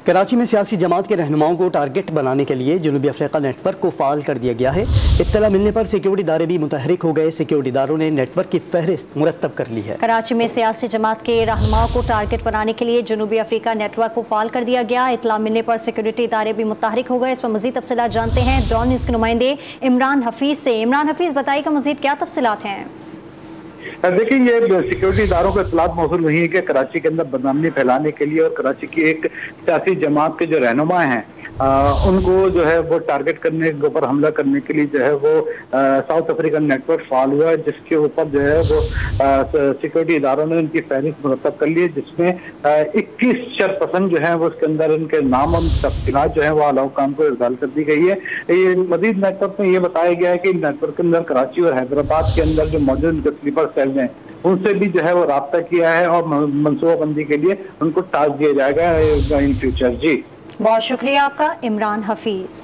कराची में सियासी जमात के रहनुमाओं को टारगेट बनाने के लिए जनूबी अफ्रीका नेटवर्क को फाल कर दिया गया है। इत्तला मिलने पर सिक्योरिटी इदारे भी मुतहरिक हो गए। सिक्योरिटी इदारों ने नेटवर्क की फहरिस्त मुरतब कर ली है। कराची में सियासी जमात के रहनुमाओं को टारगेट बनाने के लिए जनूबी अफ्रीका नेटवर्क को फाल कर दिया गया। इत्तला मिलने पर सिक्योरिटी इदारे भी मुतहरिक हो गए। इस पर मजीद तफसीलात जानते हैं डॉन न्यूज़ के नुमाइंदे इमरान हफीज से। इमरान हफीज, बताइएगा मजीद क्या तफसीलात हैं? देखिए, ये सिक्योरिटी इदारों को इत्तलात मौसूल हुई है कि कराची के अंदर बदनामी फैलाने के लिए और कराची की एक सियासी जमात के जो रहनुमा हैं उनको जो है वो टारगेट करने के ऊपर हमला करने के लिए जो है वो साउथ अफ्रीकन नेटवर्क फाल हुआ है, जिसके ऊपर जो है वो सिक्योरिटी इदारों ने उनकी फहरिस्त मुरतब कर ली है, जिसमें 21 शरपसंद जो है वो उसके अंदर उनके नाम और तफसीलात जो है वो आला हुक्काम को इरसाल कर दी गई है। ये मजीद नेटवर्क में ये बताया गया है कि नेटवर्क के अंदर कराची और हैदराबाद के अंदर जो मौजूद स्लीपर सेल हैं उनसे भी जो है वो राब्ता किया है और मनसूबाबंदी के लिए उनको टास्क दिया जाएगा इन फ्यूचर। जी, बहुत शुक्रिया आपका इमरान हफीज।